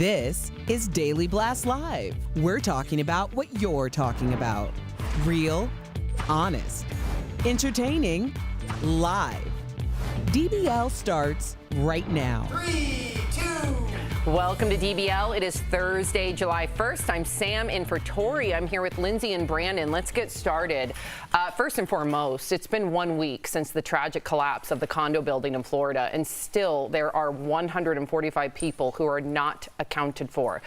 This is Daily Blast Live. We're talking about what you're talking about. Real, honest, entertaining, live. DBL starts right now. 3, 2. Welcome to DBL. It is Thursday, July 1st. I'm Sam in for Tori. I'm here with Lindsay and Brandon. Let's get started. First and foremost, it's been 1 week since the tragic collapse of the condo building in Florida, and still there are 145 people who are not accounted for.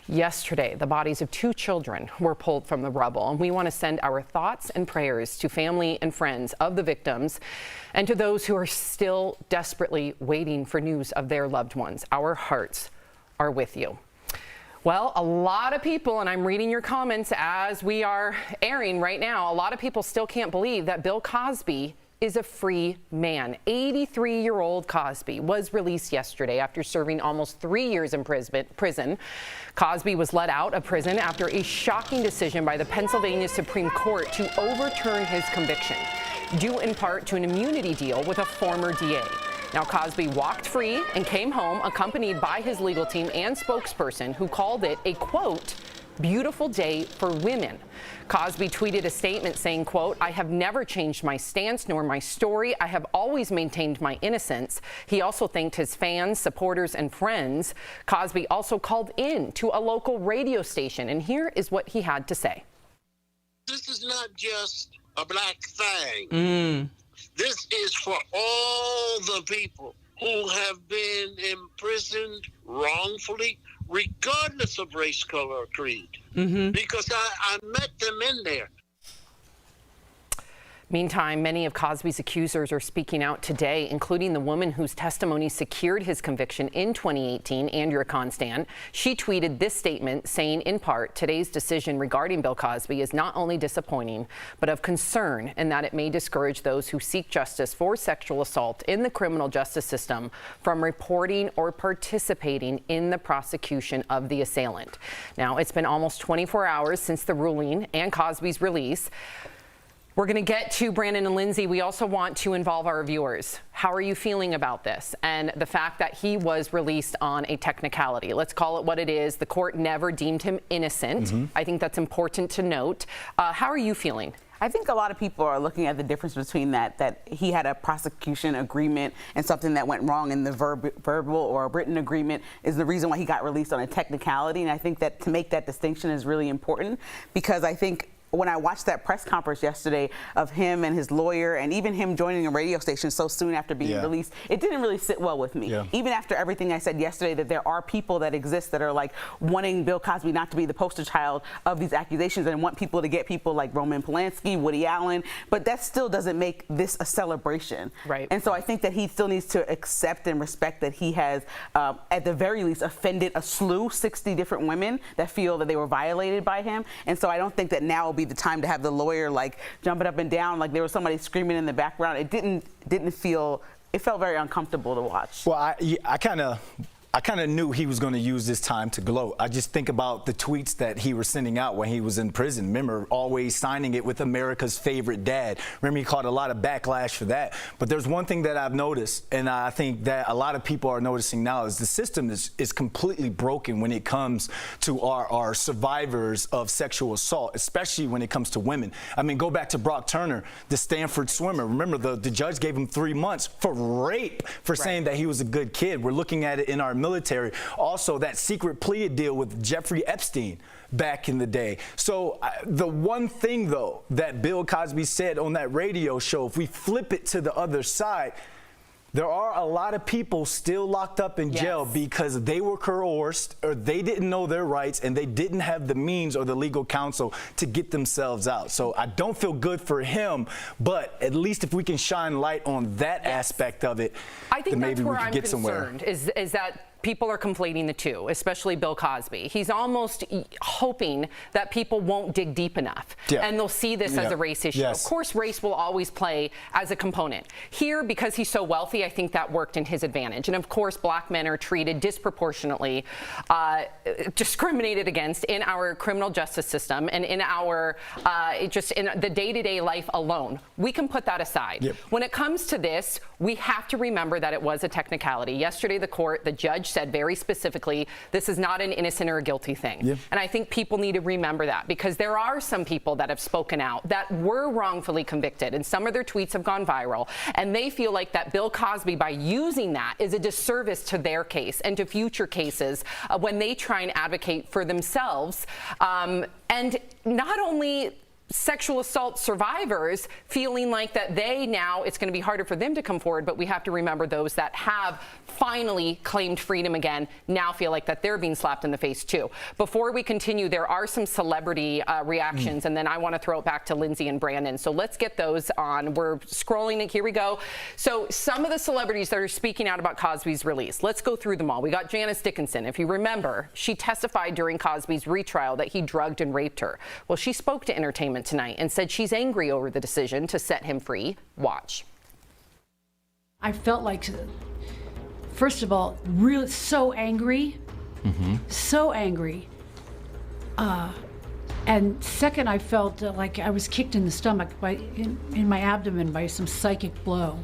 Yesterday, the bodies of 2 children were pulled from the rubble, and we want to send our thoughts and prayers to family and friends of the victims and to those who are still desperately waiting for news of their loved ones. Our hearts are with you. Well, a lot of people, and I'm reading your comments as we are airing right now, a lot of people still can't believe that Bill Cosby is a free man. 83-year-old Cosby was released yesterday after serving almost 3 years in prison. Cosby was let out of prison after a shocking decision by the Pennsylvania Supreme Court to overturn his conviction, due in part to an immunity deal with a former DA. Now, Cosby walked free and came home accompanied by his legal team and spokesperson, who called it a, quote, beautiful day for women. Cosby tweeted a statement saying, quote, I have never changed my stance nor my story. I have always maintained my innocence. He also thanked his fans, supporters, and friends. Cosby also called in to a local radio station, and here is what he had to say. This is not just a black thing. This is for all the people who have been imprisoned wrongfully, regardless of race, color, or creed. Because I met them in there. Meantime, many of Cosby's accusers are speaking out today, including the woman whose testimony secured his conviction in 2018, Andrea Constant. She tweeted this statement saying, in part, today's decision regarding Bill Cosby is not only disappointing, but of concern in that it may discourage those who seek justice for sexual assault in the criminal justice system from reporting or participating in the prosecution of the assailant. Now, it's been almost 24 hours since the ruling and Cosby's release. We're going to get to Brandon and Lindsay. We also want to involve our viewers. How are you feeling about this and the fact that he was released on a technicality? Let's call it what it is. The court never deemed him innocent. I think that's important to note. How are you feeling? I think a lot of people are looking at the difference between that he had a prosecution agreement and something that went wrong in the verbal or written agreement is the reason why he got released on a technicality. And I think that to make that distinction is really important, because I think when I watched that press conference yesterday of him and his lawyer and even him joining a radio station so soon after being released, it didn't really sit well with me. Even after everything I said yesterday, that there are people that exist that are like wanting Bill Cosby not to be the poster child of these accusations and want people to get people like Roman Polanski, Woody Allen, but that still doesn't make this a celebration. Right. And so I think that he still needs to accept and respect that he has, at the very least, offended a slew, 60 different women that feel that they were violated by him. And so I don't think that now will be the time to have the lawyer like jumping up and down like there was somebody screaming in the background. It didn't feel, it felt very uncomfortable to watch. Well, I kind of knew he was going to use this time to gloat. I just think about the tweets that he was sending out when he was in prison. Remember, always signing it with America's favorite dad. Remember, he caught a lot of backlash for that. But there's one thing that I've noticed, and I think that a lot of people are noticing now, is the system is completely broken when it comes to our survivors of sexual assault, especially when it comes to women. I mean, go back to Brock Turner, the Stanford swimmer. Remember, the judge gave him 3 months for rape for saying that he was a good kid. We're looking at it in our military. Also, that secret plea deal with Jeffrey Epstein back in the day. So the one thing, though, that Bill Cosby said on that radio show, if we flip it to the other side, there are a lot of people still locked up in jail because they were coerced or they didn't know their rights and they didn't have the means or the legal counsel to get themselves out. So I don't feel good for him, but at least if we can shine light on that aspect of it, I think then maybe that's where we can I'm get somewhere. concerned, is that people are conflating the two, especially Bill Cosby. He's almost hoping that people won't dig deep enough and they'll see this as a race issue. Of course, race will always play as a component. Here, because he's so wealthy, I think that worked in his advantage. And of course, black men are treated disproportionately, discriminated against in our criminal justice system and in our, just in the day-to-day life alone. We can put that aside. When it comes to this, we have to remember that it was a technicality. Yesterday, the judge said very specifically, this is not an innocent or a guilty thing. And I think people need to remember that, because there are some people that have spoken out that were wrongfully convicted, and some of their tweets have gone viral, and they feel like that Bill Cosby, by using that, is a disservice to their case and to future cases when they try and advocate for themselves. And not only sexual assault survivors feeling like that it's going to be harder for them to come forward, but we have to remember those that have finally claimed freedom again now feel like that they're being slapped in the face too. Before we continue, there are some celebrity reactions, and then I want to throw it back to Lindsay and Brandon. So let's get those on. We're scrolling, and here we go. So some of the celebrities that are speaking out about Cosby's release, let's go through them all. We got Janice Dickinson. If you remember, she testified during Cosby's retrial that he drugged and raped her. Well, she spoke to Entertainment Tonight and said she's angry over the decision to set him free. Watch. I felt like, first of all, really so angry, so angry. And second, I felt like I was kicked in the stomach, in my abdomen by some psychic blow.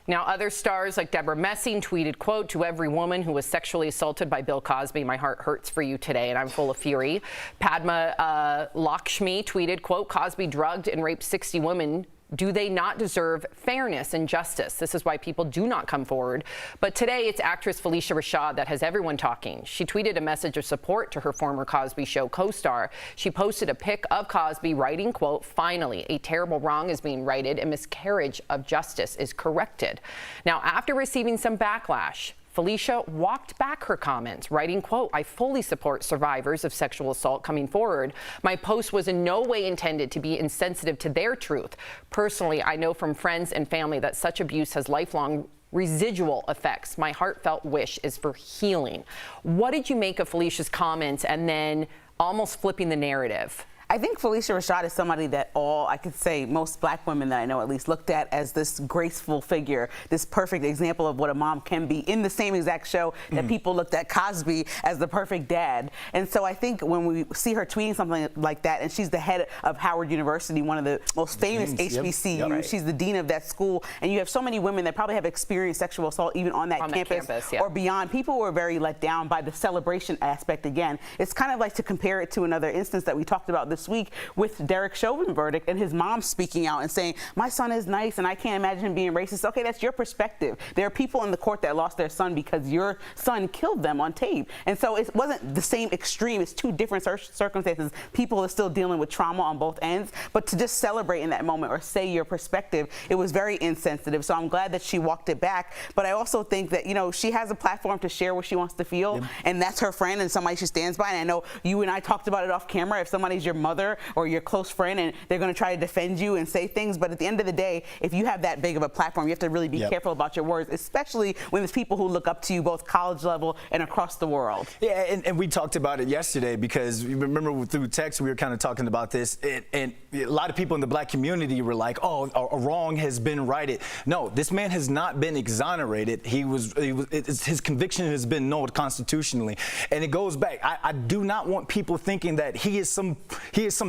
Now, other stars like Deborah Messing tweeted, quote, "To every woman who was sexually assaulted by Bill Cosby, my heart hurts for you today, and I'm full of fury." Padma Lakshmi tweeted, quote, "Cosby drugged and raped 60 women. Do they not deserve fairness and justice? This is why people do not come forward." But today, it's actress Felicia Rashad that has everyone talking. She tweeted a message of support to her former Cosby Show co-star. She posted a pic of Cosby writing, quote, "Finally, a terrible wrong is being righted and miscarriage of justice is corrected." Now, after receiving some backlash, Felicia walked back her comments, writing, quote, "I fully support survivors of sexual assault coming forward. My post was in no way intended to be insensitive to their truth. Personally, I know from friends and family that such abuse has lifelong residual effects. My heartfelt wish is for healing." What did you make of Felicia's comments and then almost flipping the narrative? I think Felicia Rashad is somebody that I could say most black women that I know at least looked at as this graceful figure, this perfect example of what a mom can be, in the same exact show that people looked at Cosby as the perfect dad. And so I think when we see her tweeting something like that, and she's the head of Howard University, one of the most famous HBCUs, Right. she's the dean of that school, and you have so many women that probably have experienced sexual assault even on that campus or beyond. People were very let down by the celebration aspect again. It's kind of like to compare it to another instance that we talked about this week with Derek Chauvin's verdict and his mom speaking out and saying, "My son is nice and I can't imagine him being racist." Okay, that's your perspective. There are people in the court that lost their son because your son killed them on tape. And so it wasn't the same extreme. It's two different circumstances. People are still dealing with trauma on both ends. But to just celebrate in that moment or say your perspective, it was very insensitive. So I'm glad that she walked it back. But I also think that, she has a platform to share what she wants to feel. And that's her friend and somebody she stands by. And I know you and I talked about it off camera. If somebody's your mother or your close friend and they're going to try to defend you and say things, but at the end of the day, if you have that big of a platform, you have to really be careful about your words, especially when there's people who look up to you both college level and across the world. Yeah, and we talked about it yesterday because you remember through text we were kind of talking about this, and a lot of people in the black community were like, "Oh, a wrong has been righted." No, this man has not been exonerated. His conviction has been nulled constitutionally, and it goes back. I do not want people thinking that he is some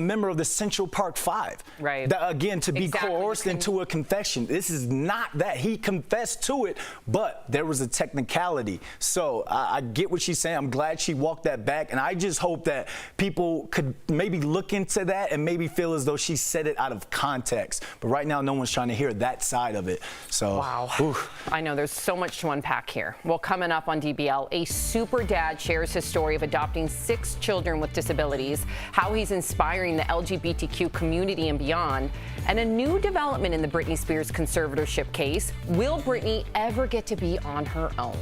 member of the Central Park Five. Right. That, again, to be coerced into a confession. This is not that. He confessed to it, but there was a technicality. So I get what she's saying. I'm glad she walked that back, and I just hope that people could maybe look into that and maybe feel as though she said it out of context. But right now, no one's trying to hear that side of it. So, wow. Oof. I know there's so much to unpack here. Well, coming up on DBL, a super dad shares his story of adopting 6 children with disabilities, how he's inspiring the LGBTQ community and beyond, and a new development in the Britney Spears conservatorship case. Will Britney ever get to be on her own?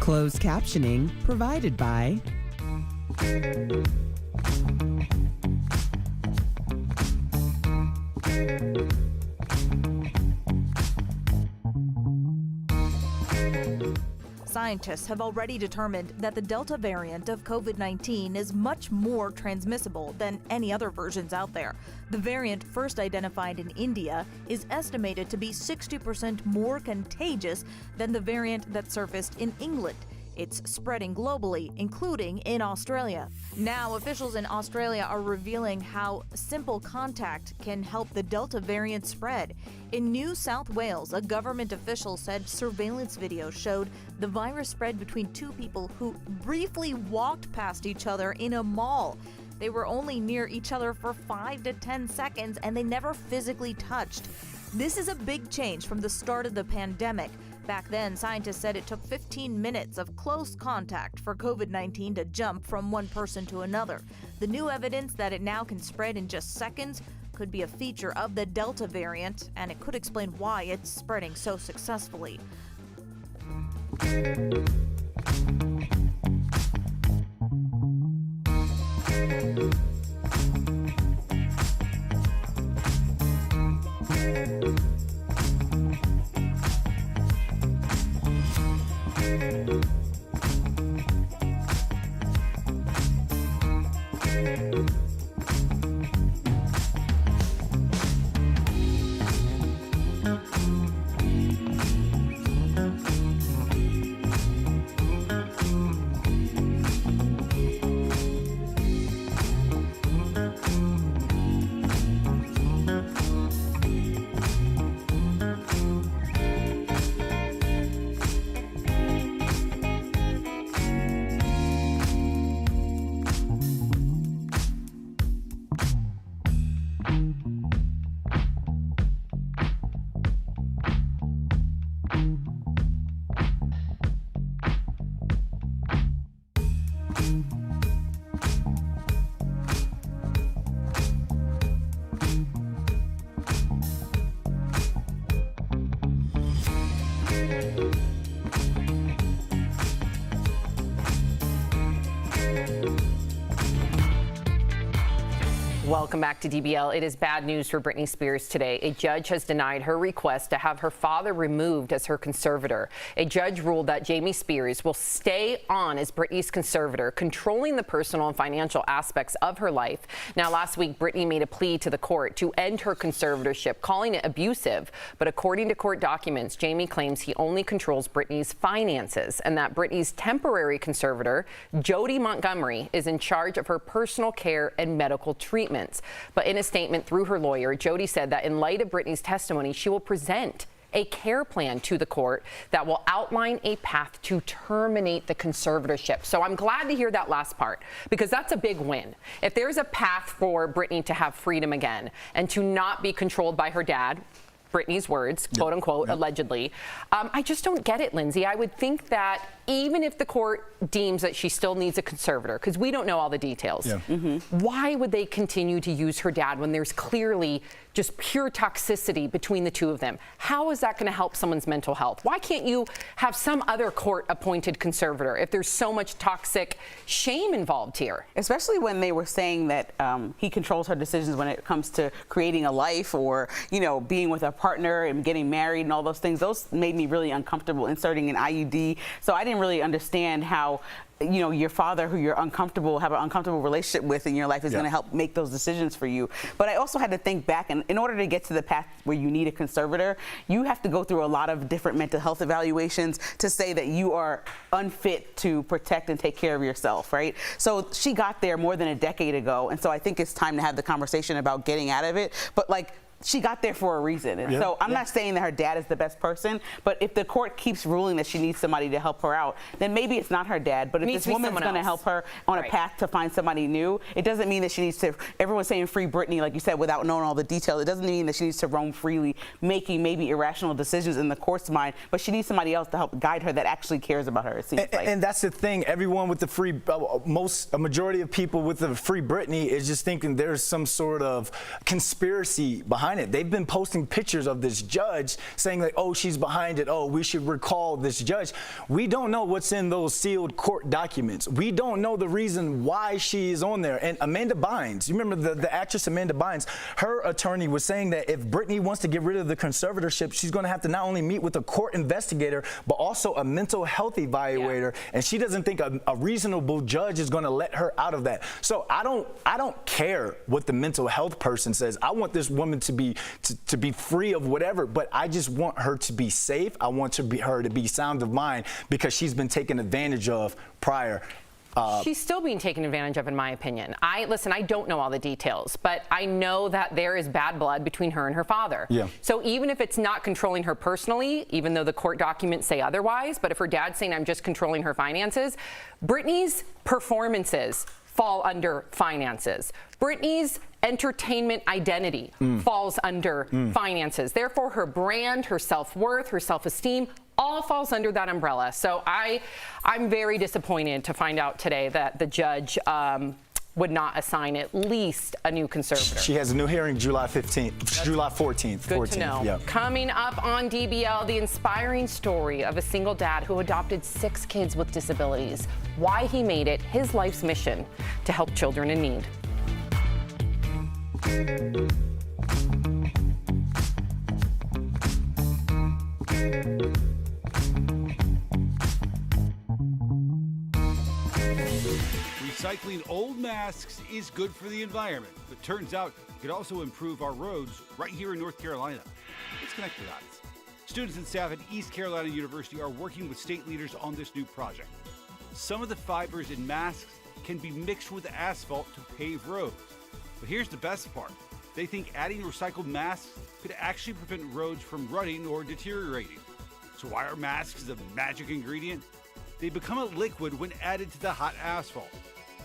Closed captioning provided by Scientists have already determined that the Delta variant of COVID-19 is much more transmissible than any other versions out there. The variant, first identified in India, is estimated to be 60% more contagious than the variant that surfaced in England. It's spreading globally, including in Australia. Now, officials in Australia are revealing how simple contact can help the Delta variant spread. In New South Wales, a government official said surveillance video showed the virus spread between 2 people who briefly walked past each other in a mall. They were only near each other for 5 to 10 seconds, and they never physically touched. This is a big change from the start of the pandemic. Back then, scientists said it took 15 minutes of close contact for COVID-19 to jump from one person to another. The new evidence that it now can spread in just seconds could be a feature of the Delta variant, and it could explain why it's spreading so successfully. Welcome back to DBL. It is bad news for Britney Spears today. A judge has denied her request to have her father removed as her conservator. A judge ruled that Jamie Spears will stay on as Britney's conservator, controlling the personal and financial aspects of her life. Now, last week, Britney made a plea to the court to end her conservatorship, calling it abusive. But according to court documents, Jamie claims he only controls Britney's finances and that Britney's temporary conservator, Jody Montgomery, is in charge of her personal care and medical treatments. But in a statement through her lawyer, Jody said that in light of Britney's testimony, she will present a care plan to the court that will outline a path to terminate the conservatorship. So I'm glad to hear that last part, because that's a big win. If there's a path for Britney to have freedom again and to not be controlled by her dad, Britney's words, quote unquote, allegedly. I just don't get it, Lindsay. I would think that even if the court deems that she still needs a conservator, because we don't know all the details, why would they continue to use her dad when there's clearly just pure toxicity between the two of them? How is that going to help someone's mental health? Why can't you have some other court-appointed conservator if there's so much toxic shame involved here? Especially when they were saying that he controls her decisions when it comes to creating a life or, you know, being with a partner and getting married and all those things. Those made me really uncomfortable, inserting an IUD. So I didn't really understand how, you know, your father, who you're have an uncomfortable relationship with in your life, is going to help make those decisions for you. But I also had to think back, and in order to get to the path where you need a conservator, you have to go through a lot of different mental health evaluations to say that you are unfit to protect and take care of yourself, right? So she got there more than a decade ago, and so I think it's time to have the conversation about getting out of it. But like, she got there for a reason. And so I'm not saying that her dad is the best person, but if the court keeps ruling that she needs somebody to help her out, then maybe it's not her dad. But if this woman's going to help her on a path to find somebody new, it doesn't mean that she needs to, everyone's saying free Britney, like you said, without knowing all the details. It doesn't mean that she needs to roam freely, making maybe irrational decisions in the court's mind, but she needs somebody else to help guide her that actually cares about her, it seems like. And that's the thing. Everyone with the free, a majority of people with the free Britney is just thinking there's some sort of conspiracy behind it. They've been posting pictures of this judge saying like, oh, she's behind it. Oh, we should recall this judge. We don't know what's in those sealed court documents. We don't know the reason why she is on there. And Amanda Bynes, you remember the actress Amanda Bynes, her attorney was saying that if Britney wants to get rid of the conservatorship, she's going to have to not only meet with a court investigator, but also a mental health evaluator. And she doesn't think a reasonable judge is going to let her out of that. So I don't care what the mental health person says. I want this woman to be free of whatever, but I just want her to be safe. I want her to be sound of mind, because she's been taken advantage of prior. She's still being taken advantage of, in my opinion. Listen, I don't know all the details, but I know that there is bad blood between her and her father. So even if it's not controlling her personally, even though the court documents say otherwise, but if her dad's saying I'm just controlling her finances, Britney's performances fall under finances. Britney's entertainment identity falls under finances. Therefore, her brand, her self-worth, her self-esteem all falls under that umbrella. So I'm very disappointed to find out today that the judge would not assign at least a new conservator. She has a new hearing July 14th. Good to know. Yep. Coming up on DBL, the inspiring story of a single dad who adopted 6 kids with disabilities. Why he made it his life's mission to help children in need. Recycling old masks is good for the environment, but turns out it could also improve our roads right here in North Carolina. Let's connect the dots. Students and staff at East Carolina University are working with state leaders on this new project. Some of the fibers in masks can be mixed with asphalt to pave roads. But here's the best part. They think adding recycled masks could actually prevent roads from rutting or deteriorating. So why are masks a magic ingredient? They become a liquid when added to the hot asphalt.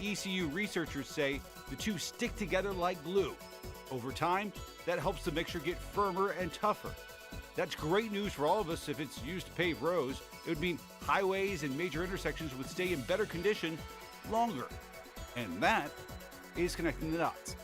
ECU researchers say the two stick together like glue. Over time, that helps the mixture get firmer and tougher. That's great news for all of us if it's used to pave roads. It would mean highways and major intersections would stay in better condition longer. And that is connecting the dots.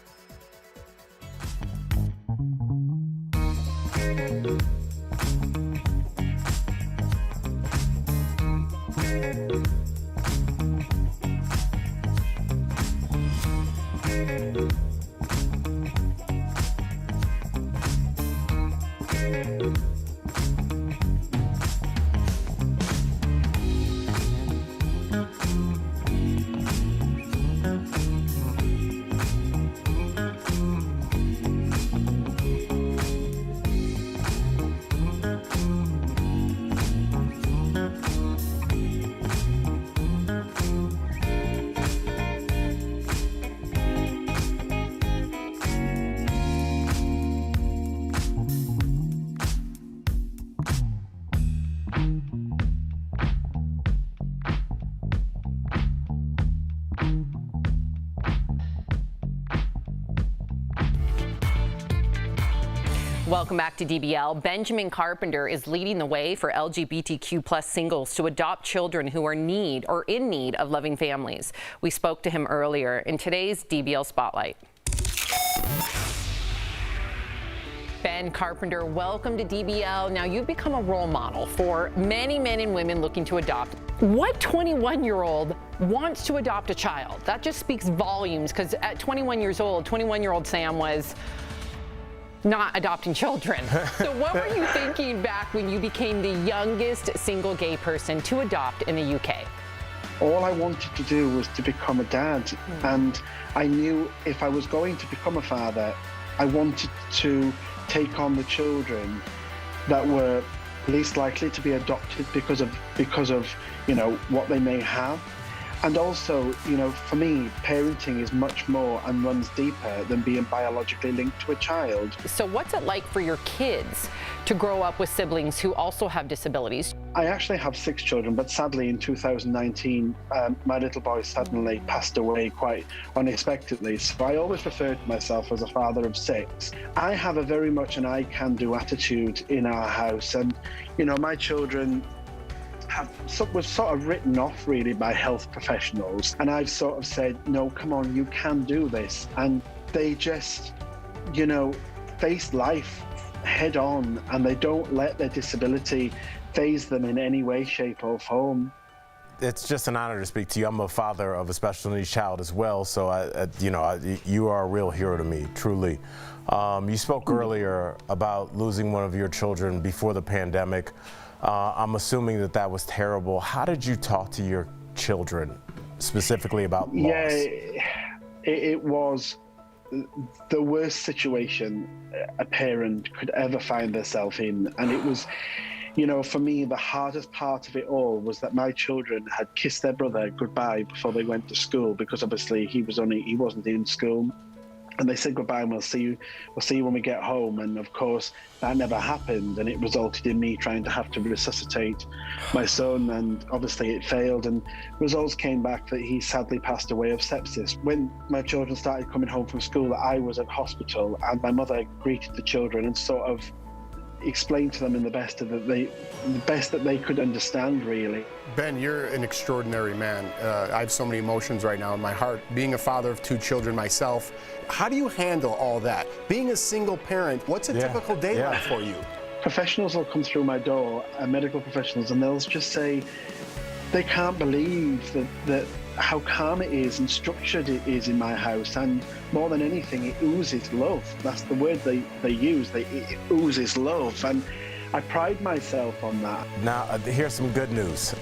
Welcome back to DBL. Benjamin Carpenter is leading the way for LGBTQ+ singles to adopt children who are in need of loving families. We spoke to him earlier in today's DBL Spotlight. Ben Carpenter, welcome to DBL. Now, you've become a role model for many men and women looking to adopt. What 21-year-old wants to adopt a child? That just speaks volumes, because at 21 years old, 21-year-old Sam was not adopting children. So what were you thinking back when you became the youngest single gay person to adopt in the UK? All I wanted to do was to become a dad. And I knew if I was going to become a father, I wanted to take on the children that were least likely to be adopted because of you know, what they may have. And also, you know, for me, parenting is much more and runs deeper than being biologically linked to a child. So what's it like for your kids to grow up with siblings who also have disabilities? I actually have 6 children, but sadly in 2019, my little boy suddenly passed away quite unexpectedly. So I always refer to myself as a father of 6. I have a very much an I-can-do attitude in our house. And, you know, my children was sort of written off really by health professionals, and I've sort of said, no, come on, you can do this. And they just, you know, face life head on, and they don't let their disability faze them in any way, shape or form. It's just an honor to speak to you. I'm a father of a special needs child as well, so you are a real hero to me, truly. You spoke earlier about losing one of your children before the pandemic. I'm assuming that was terrible. How did you talk to your children specifically about loss? Yeah, it was the worst situation a parent could ever find themselves in. And it was, you know, for me, the hardest part of it all was that my children had kissed their brother goodbye before they went to school, because obviously he wasn't in school. And they said goodbye, and we'll see you when we get home. And of course, that never happened, and it resulted in me trying to have to resuscitate my son, and obviously it failed, and results came back that he sadly passed away of sepsis. When my children started coming home from school, I was at hospital, and my mother greeted the children and sort of explained to them in the best that they could understand, really. Ben, you're an extraordinary man. I have so many emotions right now in my heart. Being a father of 2 children myself, how do you handle all that? Being a single parent, what's a typical day like for you? Professionals will come through my door, medical professionals, and they'll just say they can't believe that how calm it is and structured it is in my house, and more than anything, it oozes love. That's the word they use. It oozes love, and I pride myself on that. Now, here's some good news.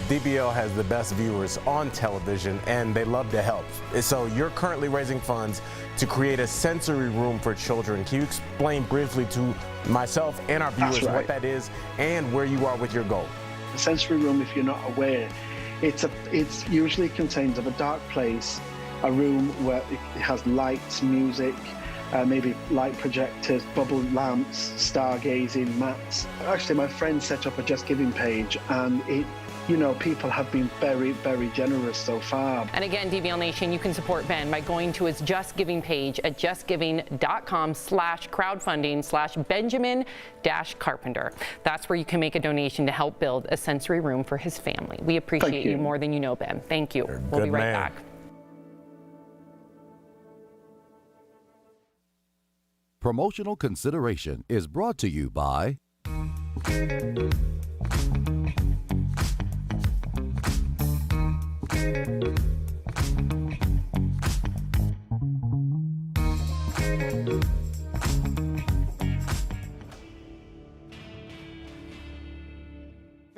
DBL has the best viewers on television, and they love to help. So you're currently raising funds to create a sensory room for children. Can you explain briefly to myself and our viewers what that is and where you are with your goal? The sensory room, if you're not aware, it's usually contains of a dark place, a room where it has lights, music, maybe light projectors, bubble lamps, stargazing mats. Actually, my friend set up a Just Giving page, and people have been very, very generous so far. And again, DBL Nation, you can support Ben by going to his Just Giving page at justgiving.com/crowdfunding/Benjamin-Carpenter. That's where you can make a donation to help build a sensory room for his family. We appreciate you more than you know, Ben. Thank you. We'll be right back. Promotional consideration is brought to you by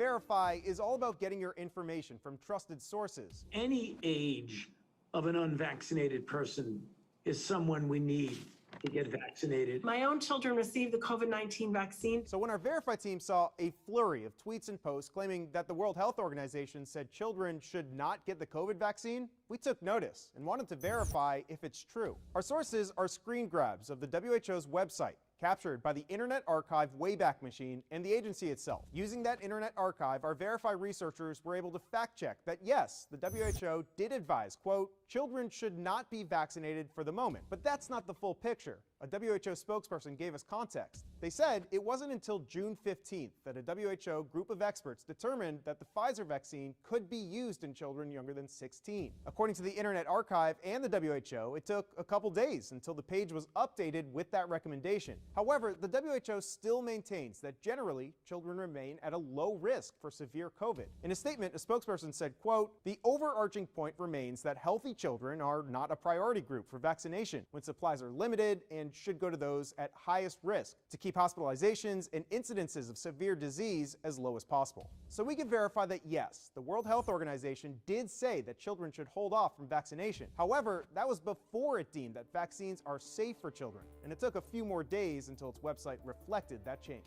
Verify is all about getting your information from trusted sources. Any age of an unvaccinated person is someone we need to get vaccinated. My own children received the COVID-19 vaccine. So when our Verify team saw a flurry of tweets and posts claiming that the World Health Organization said children should not get the COVID vaccine, we took notice and wanted to verify if it's true. Our sources are screen grabs of the WHO's website, captured by the Internet Archive Wayback Machine and the agency itself. Using that Internet Archive, our Verify researchers were able to fact check that yes, the WHO did advise, quote, children should not be vaccinated for the moment. But that's not the full picture. A WHO spokesperson gave us context. They said it wasn't until June 15th that a WHO group of experts determined that the Pfizer vaccine could be used in children younger than 16. According to the Internet Archive and the WHO, it took a couple days until the page was updated with that recommendation. However, the WHO still maintains that generally children remain at a low risk for severe COVID. In a statement, a spokesperson said, quote, the overarching point remains that healthy children are not a priority group for vaccination when supplies are limited and should go to those at highest risk to keep hospitalizations and incidences of severe disease as low as possible. So we can verify that yes, the World Health Organization did say that children should hold off from vaccination. However, that was before it deemed that vaccines are safe for children, and it took a few more days until its website reflected that change.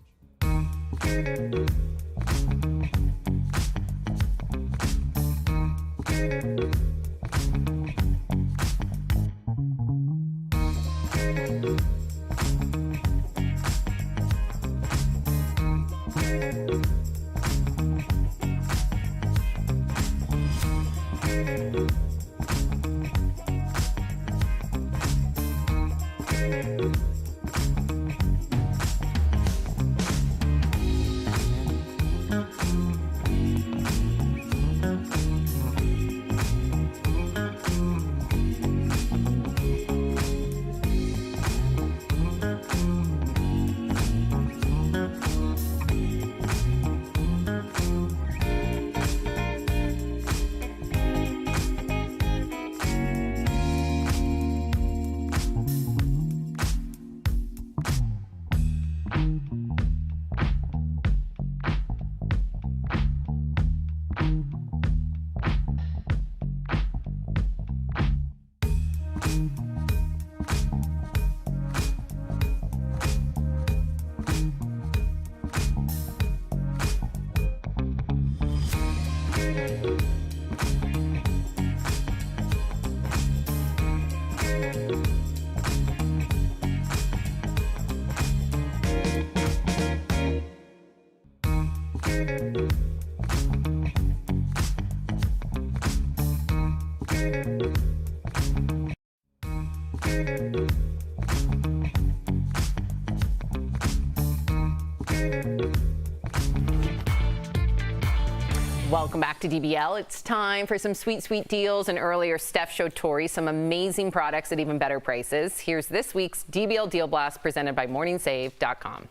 Welcome back to DBL. It's time for some sweet, sweet deals. And earlier, Steph showed Tori some amazing products at even better prices. Here's this week's DBL Deal Blast presented by MorningSave.com.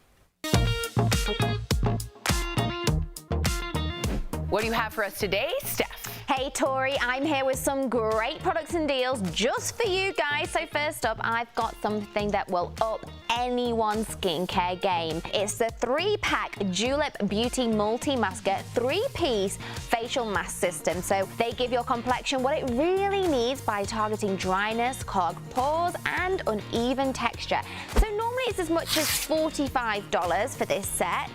What do you have for us today, Steph? Hey Tori, I'm here with some great products and deals just for you guys. So first up, I've got something that will up anyone's skincare game. It's the 3-pack Julep Beauty Multi-Masker 3-piece facial mask system. So they give your complexion what it really needs by targeting dryness, clogged pores, and uneven texture. So normally it's as much as $45 for this set.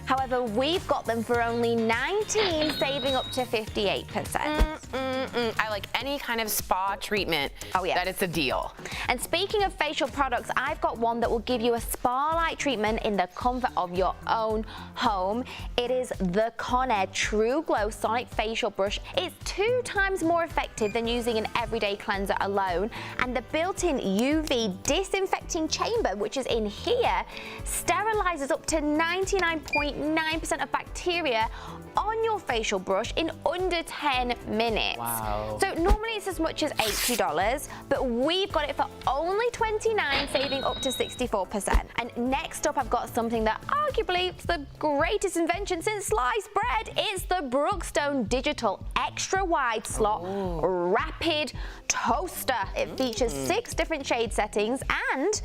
However, we've got them for only $19, saving up to 58%. I like any kind of spa treatment. Oh yeah, that it's a deal. And speaking of facial products, I've got one that will give you a spa-like treatment in the comfort of your own home. It is the Conair True Glow Sonic Facial Brush. It's 2 times more effective than using an everyday cleanser alone, and the built-in UV disinfecting chamber, which is in here, sterilizes up to 99.9% of bacteria on your facial brush in under 10 minutes. Wow. So normally it's as much as $80, but we've got it for only $29, saving up to 64%. And next up, I've got something that arguably is the greatest invention since sliced bread. It's the Brookstone Digital Extra Wide Slot Rapid Toaster. It features 6 different shade settings and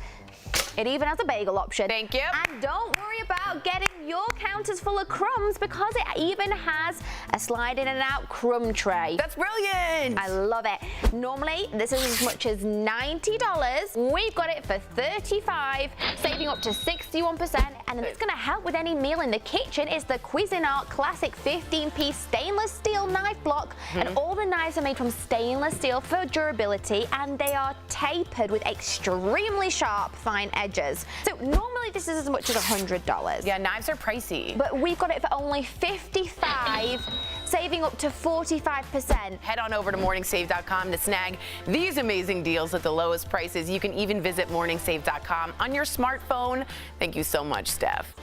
It even has a bagel option. Thank you. And don't worry about getting your counters full of crumbs because it even has a slide in and out crumb tray. That's brilliant. I love it. Normally, this is as much as $90. We've got it for $35, saving up to 61%, and it's going to help with any meal in the kitchen. It's the Cuisinart Classic 15-piece stainless steel knife block, and all the knives are made from stainless steel for durability, and they are tapered with extremely sharp, fine edges. So normally this is as much as $100. Yeah, knives are pricey. But we've got it for only $55, saving up to 45%. Head on over to morningsave.com to snag these amazing deals at the lowest prices. You can even visit morningsave.com on your smartphone. Thank you so much, Steph.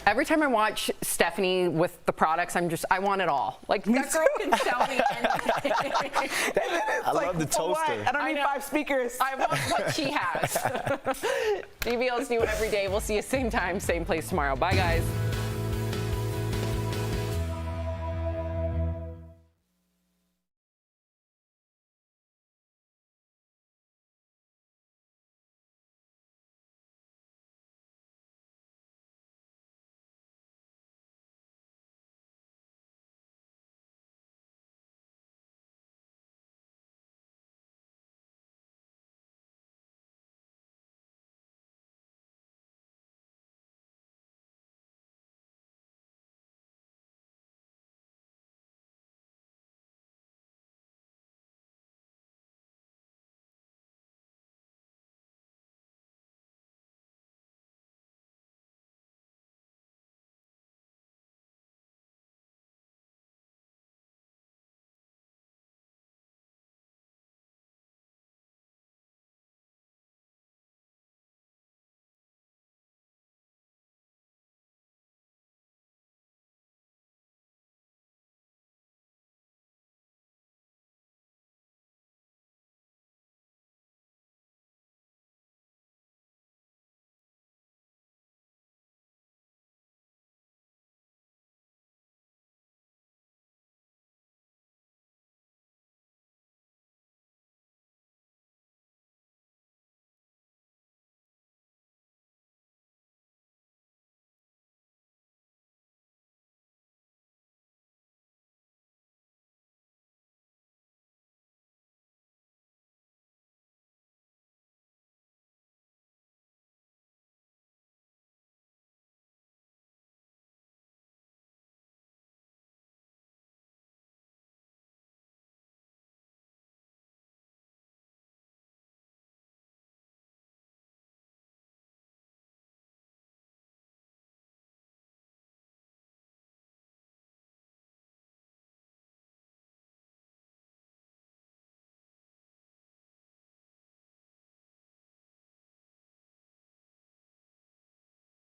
Every time I watch Stephanie with the products, I want it all. Like, that girl can sell me anything. I love the toaster. I don't need 5 speakers. I want what she has. DBL is new every day. We'll see you same time, same place tomorrow. Bye, guys.